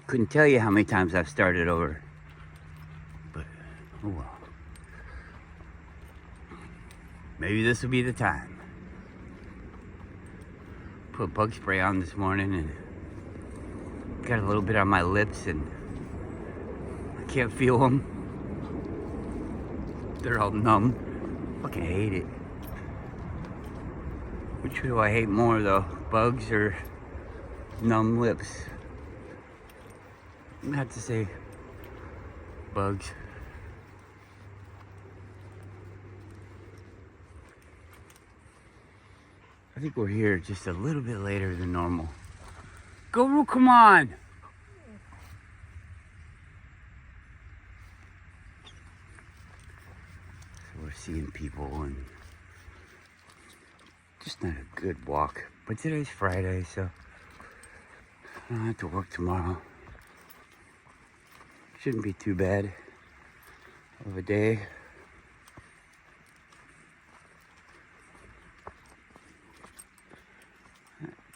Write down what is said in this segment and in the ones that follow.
Couldn't tell you how many times I've started over, but oh well. Maybe this will be the time. Put bug spray on this morning and got a little bit on my lips and I can't feel them. They're all numb. Fucking hate it. Which do I hate more though? Bugs or numb lips? I'm gonna have to say bugs. I think we're here just a little bit later than normal. Go, come on! So we're seeing people and just not a good walk. But today's Friday, so I don't have to work tomorrow. Shouldn't be too bad of a day.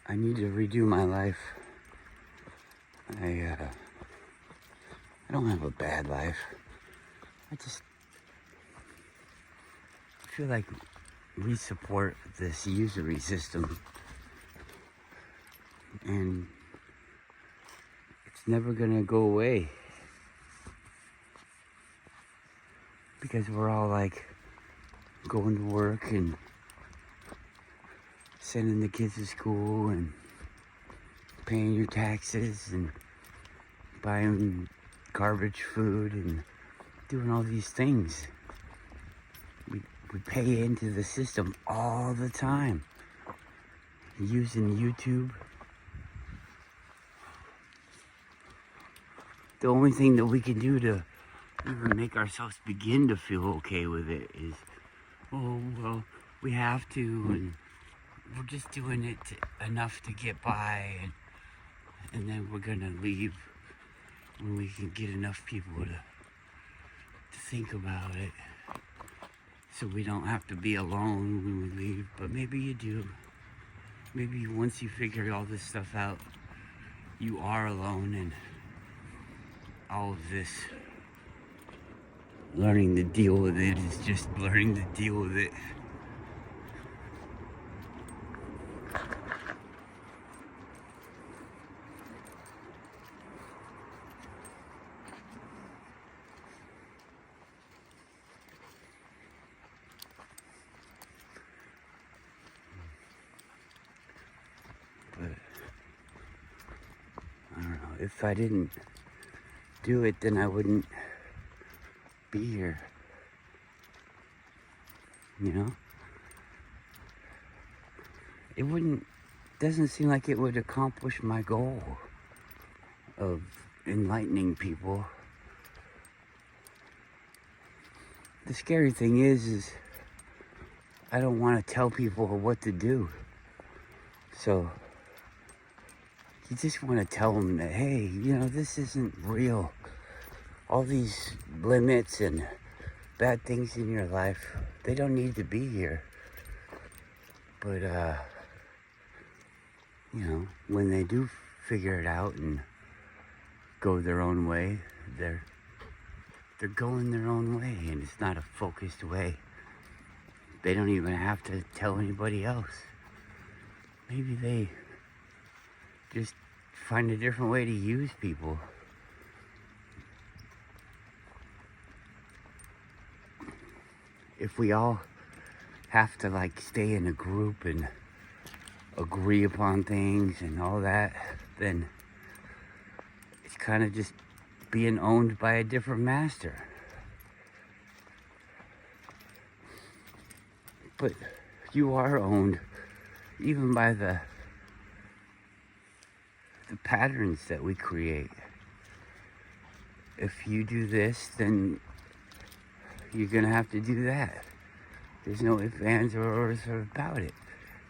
I need to redo my life. I don't have a bad life. I just feel like we support this usury system, and it's never gonna go away because we're all like going to work and sending the kids to school and paying your taxes and buying garbage food and doing all these things. We pay into the system all the time. Using YouTube. The only thing that we can do to even make ourselves begin to feel okay with it is, oh, well, we have to, and we're just doing it enough to get by, and then we're gonna leave when we can get enough people to think about it, so we don't have to be alone when we leave. But maybe you do. Maybe once you figure all this stuff out, you are alone, and all of this learning to deal with it is just learning to deal with it. But I don't know, if I didn't do it, then I wouldn't be here, you know? It doesn't seem like it would accomplish my goal of enlightening people. The scary thing is I don't want to tell people what to do. So you just want to tell them that, hey, you know, this isn't real. All these limits and bad things in your life, they don't need to be here. But, you know, when they do figure it out and go their own way, they're going their own way, and it's not a focused way. They don't even have to tell anybody else. Maybe they just find a different way to use people. If we all have to like stay in a group and agree upon things and all that, then it's kind of just being owned by a different master. But you are owned even by the patterns that we create. If you do this, then you're gonna have to do that. There's no ifs, ands, or ors about it.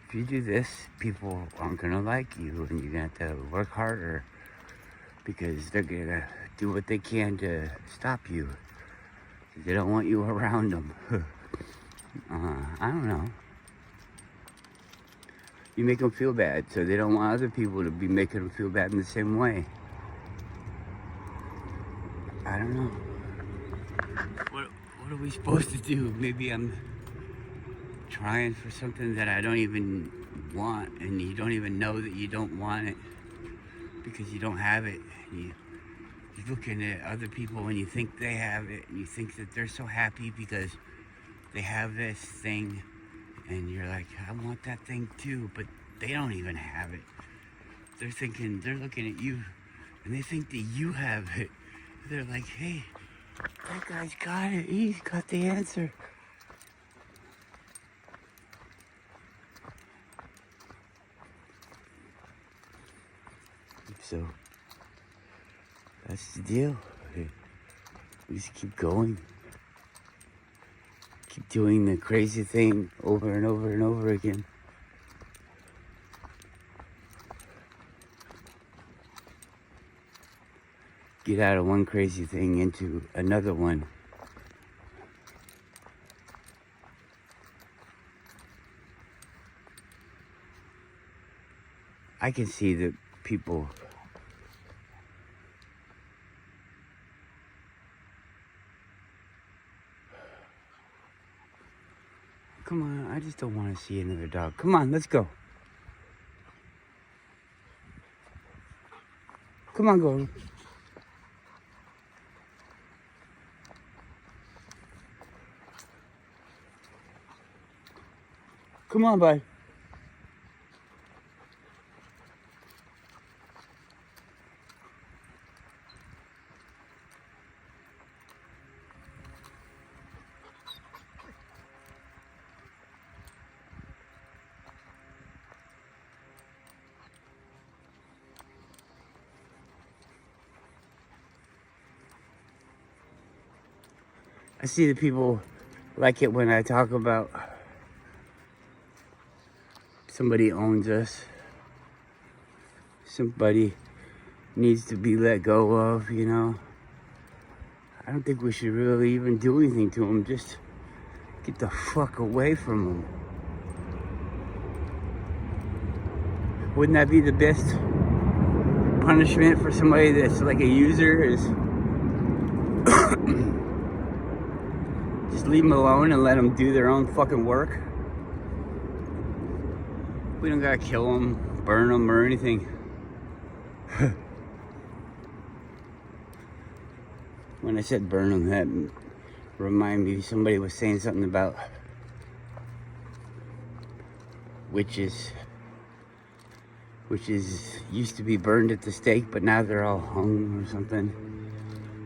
If you do this, people aren't gonna like you, and you're gonna have to work harder because they're gonna do what they can to stop you. They don't want you around them. I don't know. You make them feel bad, so they don't want other people to be making them feel bad in the same way. I don't know. What are we supposed to do? Maybe I'm trying for something that I don't even want, and you don't even know that you don't want it because you don't have it. You're looking at other people and you think they have it, and you think that they're so happy because they have this thing, and you're like, I want that thing too, but they don't even have it. They're looking at you, and they think that you have it. They're like, hey, that guy's got it. He's got the answer. So, that's the deal. We just keep going. Keep doing the crazy thing over and over and over again. Get out of one crazy thing into another one. I can see that people come on, I just don't want to see another dog. Come on, let's go. Come on, go. Come on, bud. I see the people like it when I talk about somebody owns us. Somebody needs to be let go of, you know. I don't think we should really even do anything to them. Just get the fuck away from them. Wouldn't that be the best punishment for somebody that's like a user? Is just leave them alone and let them do their own fucking work. We don't gotta kill them, burn them, or anything. When I said burn them, that reminded me, somebody was saying something about witches used to be burned at the stake, but now they're all hung or something.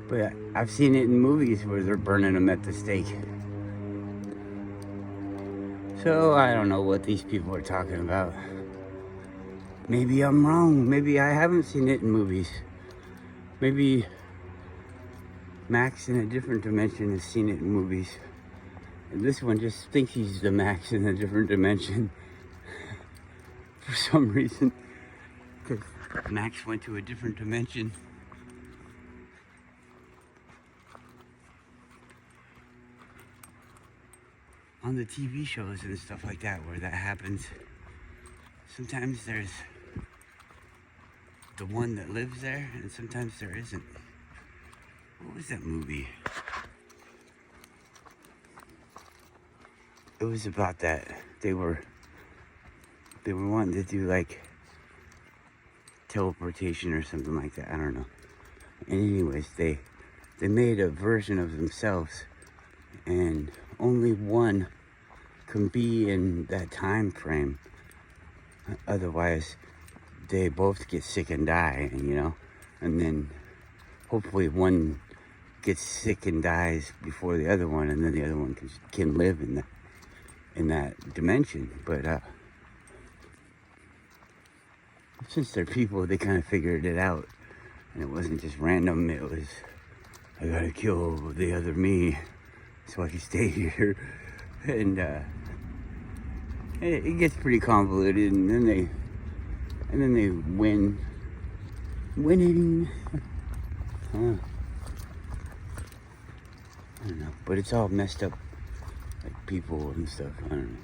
But I've seen it in movies where they're burning them at the stake. So I don't know what these people are talking about. Maybe I'm wrong. Maybe I haven't seen it in movies. Maybe Max in a different dimension has seen it in movies. And this one just thinks he's the Max in a different dimension. For some reason. Because Max went to a different dimension. On the TV shows and stuff like that where that happens, sometimes there's the one that lives there and sometimes there isn't. What was that movie? It was about that. They were wanting to do like teleportation or something like that. I don't know. And anyways, they made a version of themselves, and only one can be in that time frame. Otherwise, they both get sick and die, you know. And then hopefully one gets sick and dies before the other one, and then the other one can live in that dimension. But since they're people, they kind of figured it out, and it wasn't just random. It was, I gotta kill the other me so I can stay here. And it gets pretty convoluted, and then they winning. I don't know, but it's all messed up. Like, people and stuff. I don't know.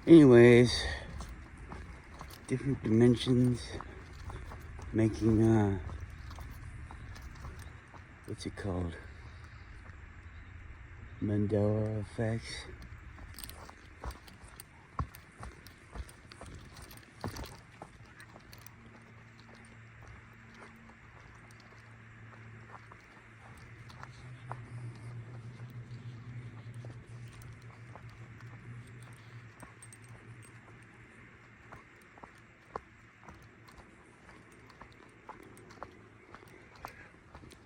Anyways, different dimensions, making what's it called? Mandela effects.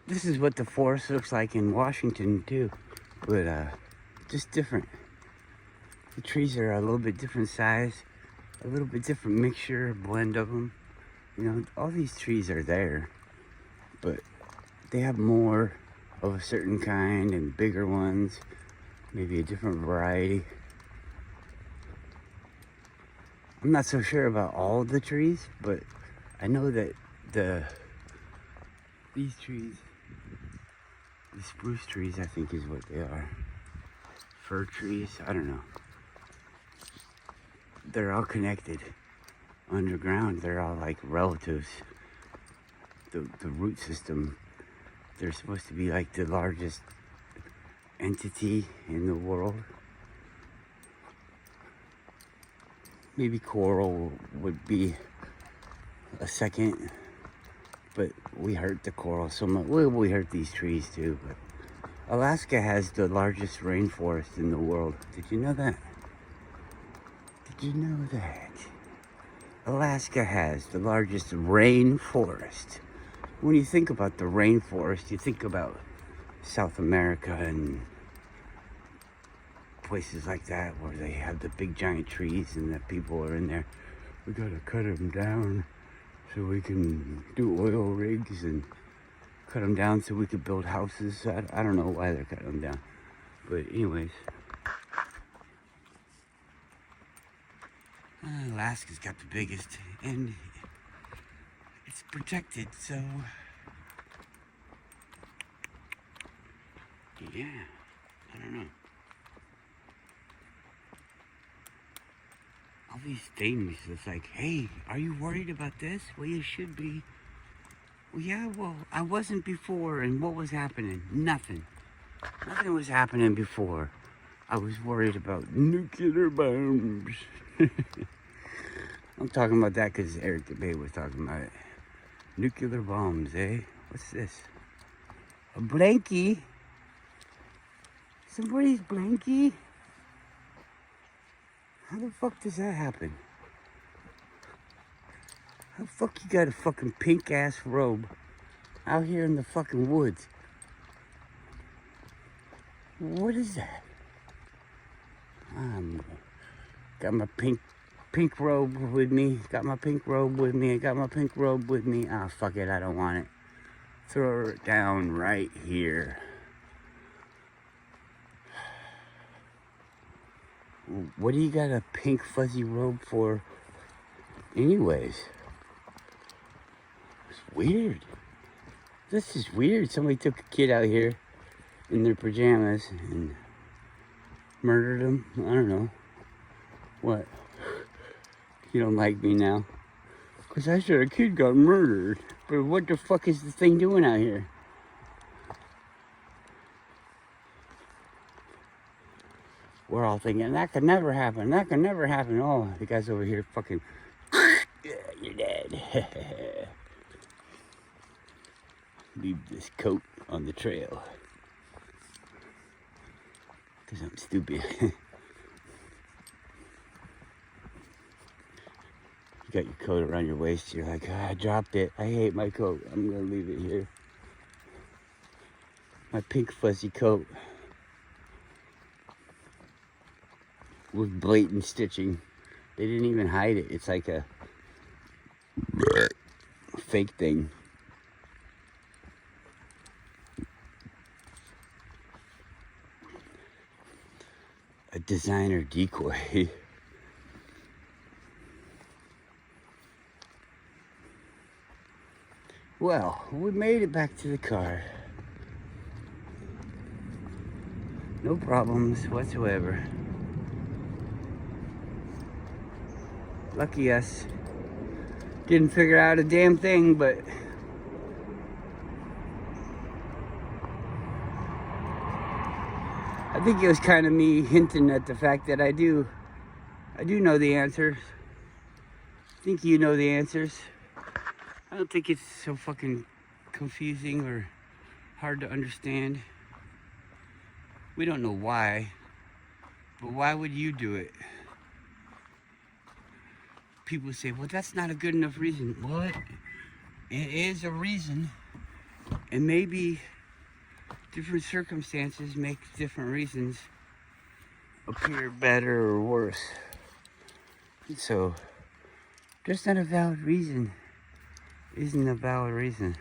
This is what the forest looks like in Washington too, but just different. The trees are a little bit different size, a little bit different mixture, blend of them. You know, all these trees are there, but they have more of a certain kind and bigger ones, maybe a different variety. I'm not so sure about all the trees, but I know that these trees, the spruce trees, I think is what they are. Fir trees, I don't know. They're all connected underground. They're all like relatives. The root system, they're supposed to be like the largest entity in the world. Maybe coral would be a second, but we hurt the coral so much. Well, we hurt these trees too, but Alaska has the largest rainforest in the world. Did you know that? Did you know that? Alaska has the largest rainforest. When you think about the rainforest, you think about South America and places like that where they have the big giant trees and the people are in there. We gotta cut them down so we can do oil rigs and cut them down so we could build houses. I don't know why they're cutting them down. But anyways. Alaska's got the biggest, and it's protected, so yeah, I don't know. All these things, it's like, hey, are you worried about this? Well, you should be. Well, yeah, well, I wasn't before, and what was happening? Nothing. Nothing was happening before. I was worried about nuclear bombs. I'm talking about that because Eric the Bay was talking about it. Nuclear bombs, eh? What's this? A blankie? Somebody's blankie? How the fuck does that happen? How the fuck you got a fucking pink ass robe out here in the fucking woods? What is that? Got my pink robe with me. Got my pink robe with me. I got my pink robe with me. Ah, fuck it. I don't want it. Throw it down right here. What do you got a pink fuzzy robe for anyways? It's weird. This is weird. Somebody took a kid out here in their pajamas and murdered him. I don't know. What? You don't like me now? Because I said a kid got murdered. But what the fuck is the thing doing out here? We're all thinking, that could never happen. That could never happen. Oh, the guy's over here fucking... Yeah, you're dead. Leave this coat on the trail. Because I'm stupid. You got your coat around your waist. You're like, I dropped it. I hate my coat. I'm going to leave it here. My pink fuzzy coat. With blatant stitching. They didn't even hide it. It's like a fake thing. A designer decoy. Well, we made it back to the car. No problems whatsoever. Lucky us. Didn't figure out a damn thing, but I think it was kind of me hinting at the fact that I do know the answers. I think you know the answers. I don't think it's so fucking confusing or hard to understand. We don't know why, but why would you do it? People say, well, that's not a good enough reason. What? It is a reason, and maybe different circumstances make different reasons appear better or worse. So, just not a valid reason isn't a valid reason.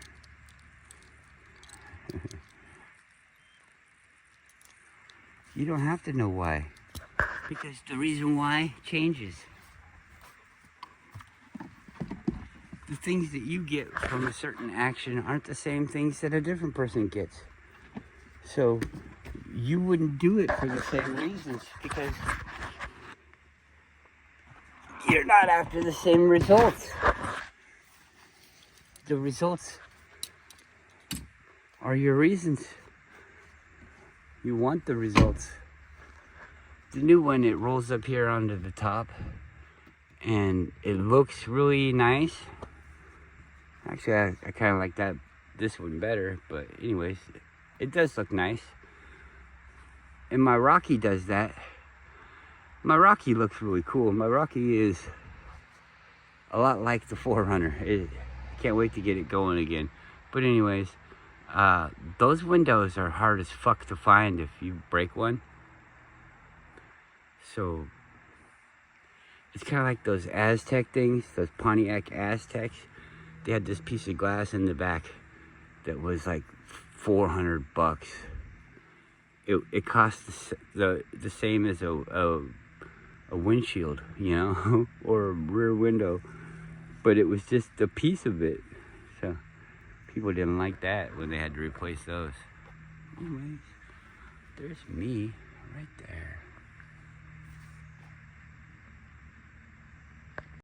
You don't have to know why, because the reason why changes. The things that you get from a certain action aren't the same things that a different person gets. So you wouldn't do it for the same reasons because you're not after the same results. The results are your reasons. You want the results. The new one, it rolls up here onto the top and it looks really nice. Actually, I kind of like this one better, but anyways, it does look nice. And my Rocky does that. My Rocky looks really cool. My Rocky is a lot like the 4Runner. I can't wait to get it going again. But anyways, those windows are hard as fuck to find if you break one. So it's kind of like those Aztec things, those Pontiac Aztecs. They had this piece of glass in the back that was like $400. It cost the same as a windshield, you know, or a rear window, but it was just a piece of it. So people didn't like that when they had to replace those. Anyways, there's me right there.